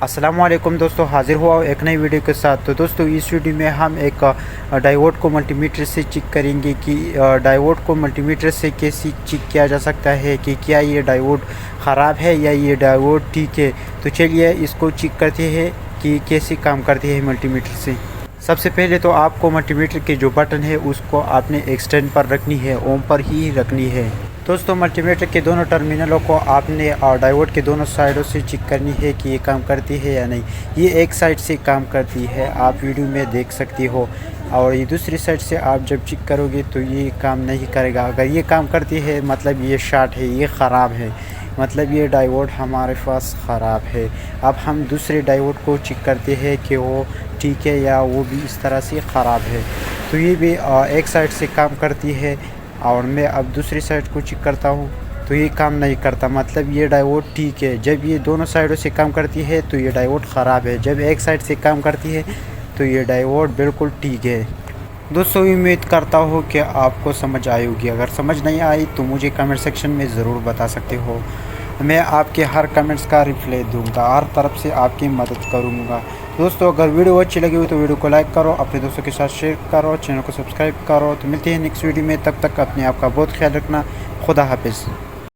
अस्सलाम वालेकुम दोस्तों, हाज़िर हुआ एक नई वीडियो के साथ। तो दोस्तों इस वीडियो में हम एक डायोड को मल्टीमीटर से चेक करेंगे कि डायोड को मल्टीमीटर से कैसे चेक किया जा सकता है कि क्या ये डायोड ख़राब है या ये डायोड ठीक है। तो चलिए इसको चेक करते हैं कि कैसे काम करती है मल्टीमीटर से। सबसे पहले तो आपको मल्टीमीटर के जो बटन है उसको आपने एक्सटेंड पर रखनी है, ओम पर ही रखनी है। दोस्तों मल्टीमीटर के दोनों टर्मिनलों को आपने डायोड के दोनों साइडों से चेक करनी है कि ये काम करती है या नहीं। ये एक साइड से काम करती है, आप वीडियो में देख सकती हो, और ये दूसरी साइड से आप जब चेक करोगे तो ये काम नहीं करेगा। अगर ये काम करती है मतलब ये शॉर्ट है, ये ख़राब है, मतलब ये डायोड हमारे पास ख़राब है। अब हम दूसरे डायोड को चेक करते हैं कि वो ठीक है या वो भी इस तरह से ख़राब है। तो ये भी एक साइड से काम करती है, और मैं अब दूसरी साइड को चेक करता हूँ तो ये काम नहीं करता, मतलब ये डायोड ठीक है। जब ये दोनों साइडों से काम करती है तो ये डायोड ख़राब है, जब एक साइड से काम करती है तो ये डायोड बिल्कुल ठीक है। दोस्तों उम्मीद करता हूँ कि आपको समझ आई होगी। अगर समझ नहीं आई तो मुझे कमेंट सेक्शन में ज़रूर बता सकते हो, मैं आपके हर कमेंट्स का रिप्लाई दूंगा, हर तरफ से आपकी मदद करूंगा। दोस्तों अगर वीडियो अच्छी लगी हो तो वीडियो को लाइक करो, अपने दोस्तों के साथ शेयर करो, चैनल को सब्सक्राइब करो। तो मिलते हैं नेक्स्ट वीडियो में, तब तक अपने आप का बहुत ख्याल रखना। खुदा हाफिज़।